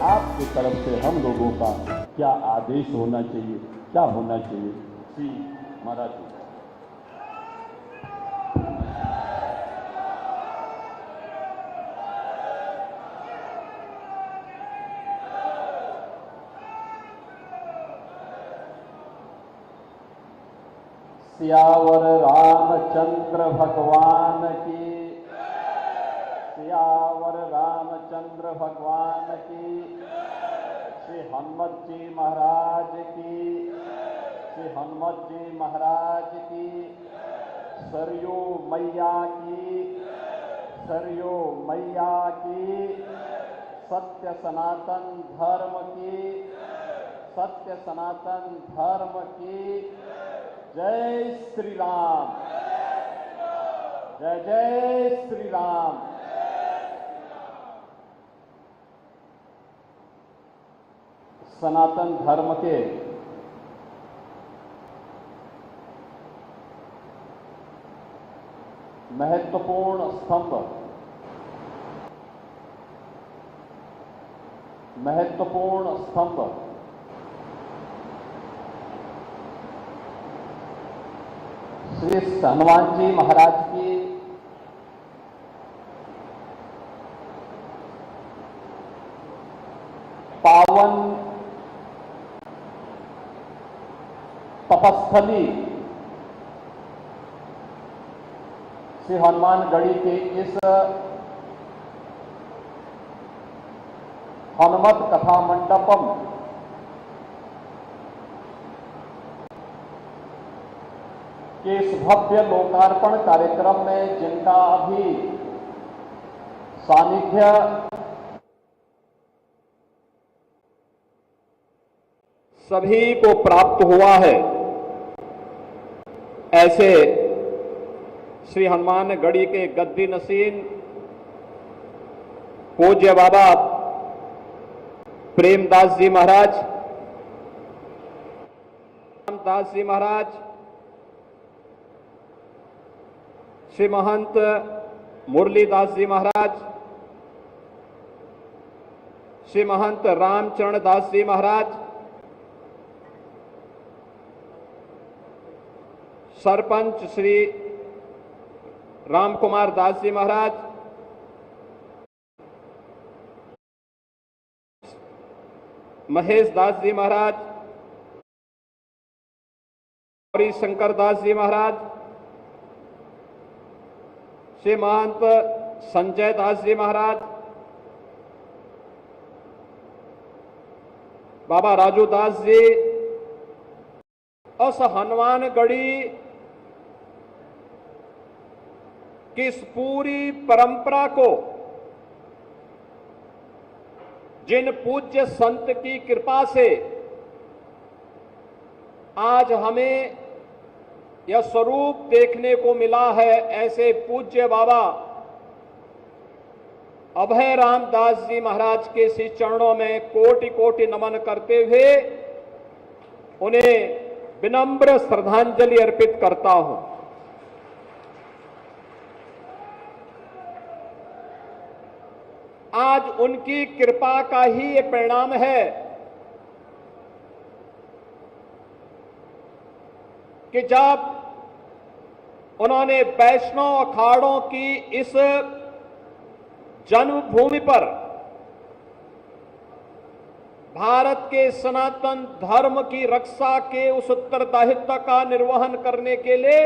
आपकी तरफ से हम लोगों का क्या आदेश होना चाहिए, क्या होना चाहिए? श्री महाराज जी। सियावर रामचंद्र भगवान की, सियावर रामचंद्र भगवान की, श्री हनुमत जी महाराज की, श्री हनुमत जी महाराज की, सरयू मैया की, सरयू मैया की, सत्य सनातन धर्म की, सत्य सनातन धर्म की। जय श्री राम, जय जय श्री राम। सनातन धर्म के महत्वपूर्ण स्तंभ, महत्वपूर्ण स्तंभ श्री हनुमान जी महाराज की पावन तपस्थली श्री हनुमानगढ़ी के इस हनुमत कथा मंडपम के इस भव्य लोकार्पण कार्यक्रम में जिनका अभी सानिध्य सभी को प्राप्त हुआ है, ऐसे श्री हनुमानगढ़ी के गद्दी नसीन पूज्य बाबा प्रेमदास जी महाराज, रामदास जी महाराज, श्री महंत मुरलीदास जी महाराज, श्री महंत रामचरण दास जी महाराज, सरपंच श्री रामकुमार दास जी महाराज, महेश दास जी महाराज, गौरी शंकर दास जी महाराज, श्री महंत संजय दास जी महाराज, बाबा राजू दास जी, उस हनुमानगढ़ी की इस पूरी परंपरा को जिन पूज्य संत की कृपा से आज हमें यह स्वरूप देखने को मिला है, ऐसे पूज्य बाबा अभय रामदास जी महाराज के श्री चरणों में कोटि कोटि नमन करते हुए उन्हें विनम्र श्रद्धांजलि अर्पित करता हूं। आज उनकी कृपा का ही ये परिणाम है कि जब उन्होंने वैष्णव अखाड़ों की इस जन्मभूमि पर भारत के सनातन धर्म की रक्षा के उस उत्तरदायित्व का निर्वहन करने के लिए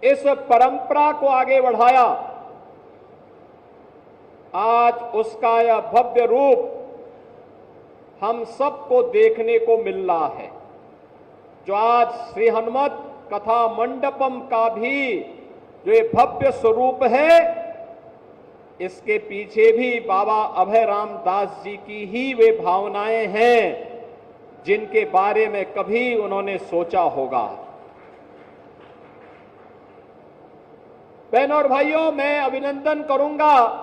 इस परंपरा को आगे बढ़ाया, आज उसका यह भव्य रूप हम सबको देखने को मिल रहा है। जो आज श्री हनुमत कथा मंडपम का भी जो ये भव्य स्वरूप है, इसके पीछे भी बाबा अभय रामदास जी की ही वे भावनाएं हैं जिनके बारे में कभी उन्होंने सोचा होगा। बहनों और भाइयों, मैं अभिनंदन करूंगा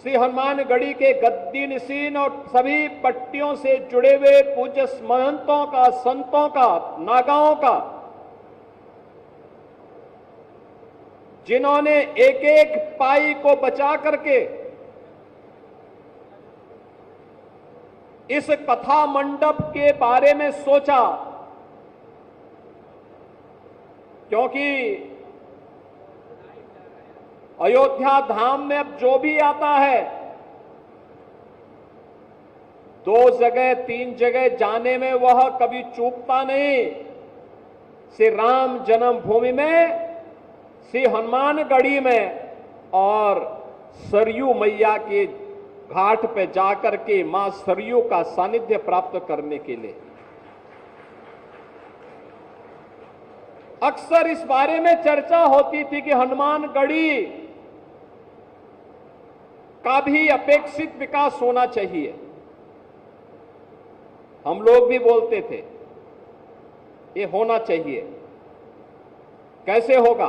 श्री हनुमानगढ़ी के गद्दी नसीन और सभी पट्टियों से जुड़े हुए पूज्य महंतों का, संतों का, नागाओं का, जिन्होंने एक एक पाई को बचा करके इस कथा मंडप के बारे में सोचा, क्योंकि अयोध्या धाम में अब जो भी आता है 2 जगह 3 जगह जाने में वह कभी चूकता नहीं। श्री राम जन्मभूमि में, श्री हनुमानगढ़ी में और सरयू मैया के घाट पे जाकर के मां सरयू का सानिध्य प्राप्त करने के लिए। अक्सर इस बारे में चर्चा होती थी कि हनुमानगढ़ी का भी अपेक्षित विकास होना चाहिए। हम लोग भी बोलते थे ये होना चाहिए। कैसे होगा?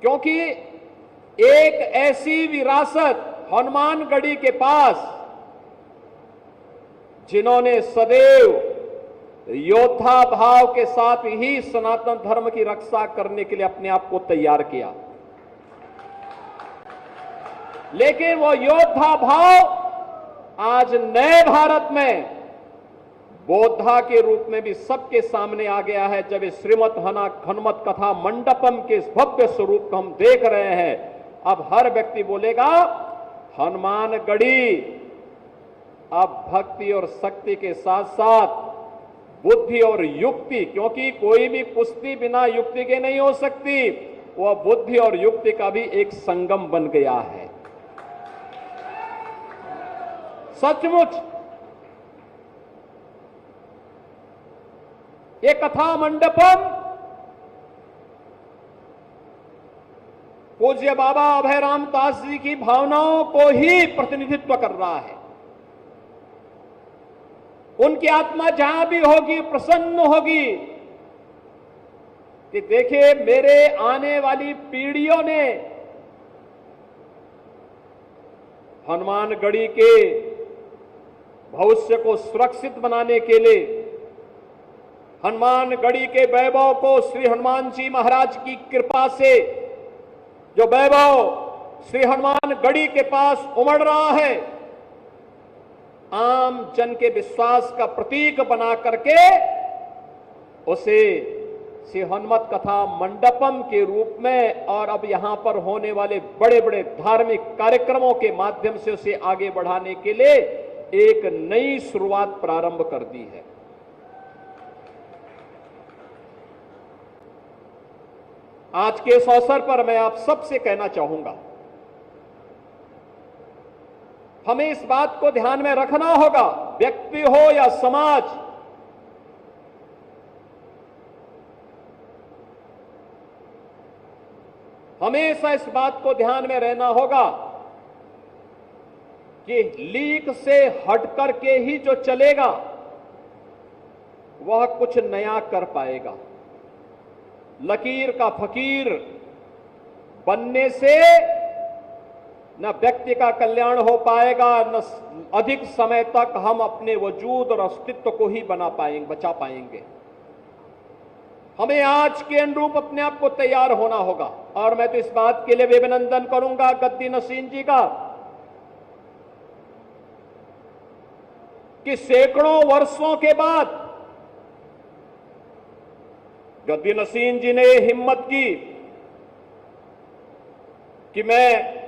क्योंकि एक ऐसी विरासत हनुमानगढ़ी के पास, जिन्होंने सदैव योद्धा भाव के साथ ही सनातन धर्म की रक्षा करने के लिए अपने आप को तैयार किया, लेकिन वो योद्धा भाव आज नए भारत में बोधा के रूप में भी सबके सामने आ गया है। जब इस श्रीमद हनुमत कथा मंडपम के इस भव्य स्वरूप को हम देख रहे हैं, अब हर व्यक्ति बोलेगा हनुमानगढ़ी अब भक्ति और शक्ति के साथ साथ बुद्धि और युक्ति, क्योंकि कोई भी कुश्ती बिना युक्ति के नहीं हो सकती, वह बुद्धि और युक्ति का भी एक संगम बन गया है। सचमुच ये कथा मंडपम पूज्य बाबा अभयराम दास जी की भावनाओं को ही प्रतिनिधित्व कर रहा है। उनकी आत्मा जहां भी होगी प्रसन्न होगी कि देखिए मेरे आने वाली पीढ़ियों ने हनुमानगढ़ी के भविष्य को सुरक्षित बनाने के लिए, हनुमानगढ़ी के वैभव को श्री हनुमान जी महाराज की कृपा से जो वैभव श्री हनुमानगढ़ी के पास उमड़ रहा है, आम जन के विश्वास का प्रतीक बना करके उसे श्री हनुमत कथा मंडपम के रूप में और अब यहां पर होने वाले बड़े बड़े धार्मिक कार्यक्रमों के माध्यम से उसे आगे बढ़ाने के लिए एक नई शुरुआत प्रारंभ कर दी है। आज के इस अवसर पर मैं आप सबसे कहना चाहूंगा, हमें इस बात को ध्यान में रखना होगा, व्यक्ति हो या समाज, हमेशा इस बात को ध्यान में रहना होगा कि लीक से हट करके ही जो चलेगा वह कुछ नया कर पाएगा। लकीर का फकीर बनने से न व्यक्ति का कल्याण हो पाएगा, न अधिक समय तक हम अपने वजूद और अस्तित्व को ही बचा पाएंगे। हमें आज के अनुरूप अपने आप को तैयार होना होगा। और मैं तो इस बात के लिए भी अभिनंदन करूंगा गद्दी नसीन जी का कि सैकड़ों वर्षों के बाद गद्दी नसीन जी ने हिम्मत की कि मैं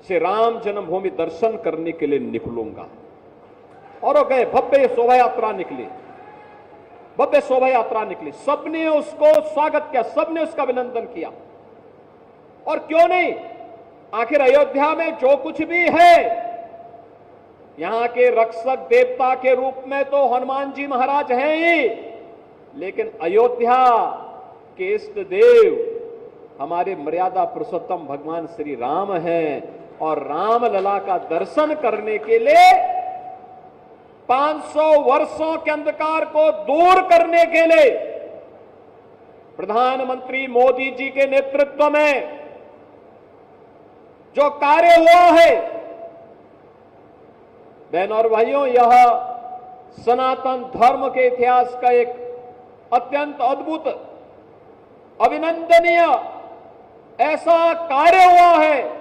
श्री राम जन्मभूमि दर्शन करने के लिए निकलूंगा, और वो गए। भव्य शोभा यात्रा निकली, भव्य शोभा यात्रा निकली। सबने उसको स्वागत किया, सबने उसका अभिनंदन किया। और क्यों नहीं, आखिर अयोध्या में जो कुछ भी है, यहां के रक्षक देवता के रूप में तो हनुमान जी महाराज हैं ही, लेकिन अयोध्या के इष्ट देव हमारे मर्यादा पुरुषोत्तम भगवान श्री राम हैं। और राम लला का दर्शन करने के लिए 500 वर्षों के अंधकार को दूर करने के लिए प्रधानमंत्री मोदी जी के नेतृत्व में जो कार्य हुआ है, बहनों और भाइयों, यह सनातन धर्म के इतिहास का एक अत्यंत अद्भुत, अभिनंदनीय ऐसा कार्य हुआ है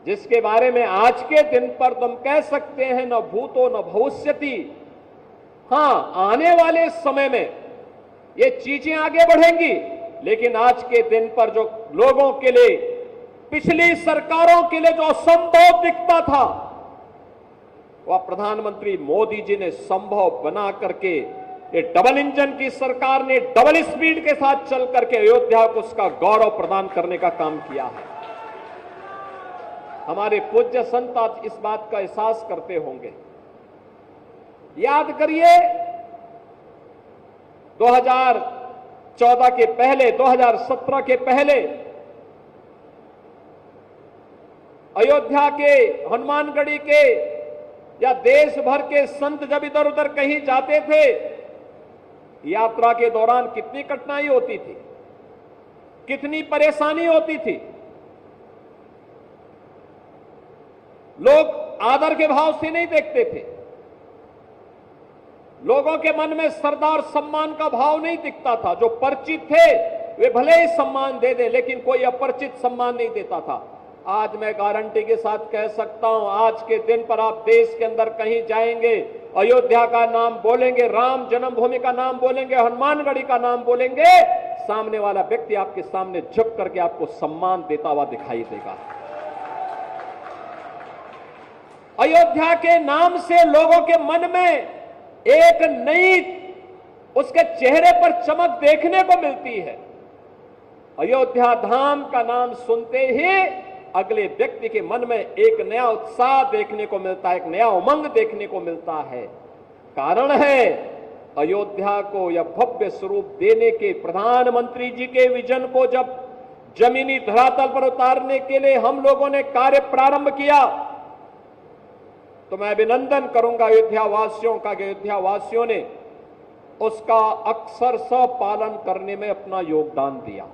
जिसके बारे में आज के दिन पर तुम कह सकते हैं न भूतो न भविष्यति। हां, आने वाले समय में ये चीजें आगे बढ़ेंगी, लेकिन आज के दिन पर जो लोगों के लिए, पिछली सरकारों के लिए जो असंभव दिखता था, वह प्रधानमंत्री मोदी जी ने संभव बना करके, ये डबल इंजन की सरकार ने डबल स्पीड के साथ चल करके अयोध्या को उसका गौरव प्रदान करने का काम किया है। हमारे पूज्य संत आज इस बात का एहसास करते होंगे। याद करिए 2014 के पहले, 2017 के पहले अयोध्या के, हनुमानगढ़ी के या देश भर के संत जब इधर उधर कहीं जाते थे, यात्रा के दौरान कितनी कठिनाई होती थी, कितनी परेशानी होती थी। लोग आदर के भाव से नहीं देखते थे, लोगों के मन में सरदार सम्मान का भाव नहीं दिखता था। जो परिचित थे वे भले ही सम्मान दे दे, लेकिन कोई अपरिचित सम्मान नहीं देता था। आज मैं गारंटी के साथ कह सकता हूं, आज के दिन पर आप देश के अंदर कहीं जाएंगे, अयोध्या का नाम बोलेंगे, राम जन्मभूमि का नाम बोलेंगे, हनुमानगढ़ी का नाम बोलेंगे, सामने वाला व्यक्ति आपके सामने झुक करके आपको सम्मान देता हुआ दिखाई देगा। अयोध्या के नाम से लोगों के मन में एक नई, उसके चेहरे पर चमक देखने को मिलती है। अयोध्या धाम का नाम सुनते ही अगले व्यक्ति के मन में एक नया उत्साह देखने को मिलता है, एक नया उमंग देखने को मिलता है। कारण है अयोध्या को यह भव्य स्वरूप देने के, प्रधानमंत्री जी के विजन को जब जमीनी धरातल पर उतारने के लिए हम लोगों ने कार्य प्रारंभ किया, तो मैं अभिनंदन करूंगा अयोध्या वासियों का कि अयोध्या वासियों ने उसका अक्षरशः पालन करने में अपना योगदान दिया।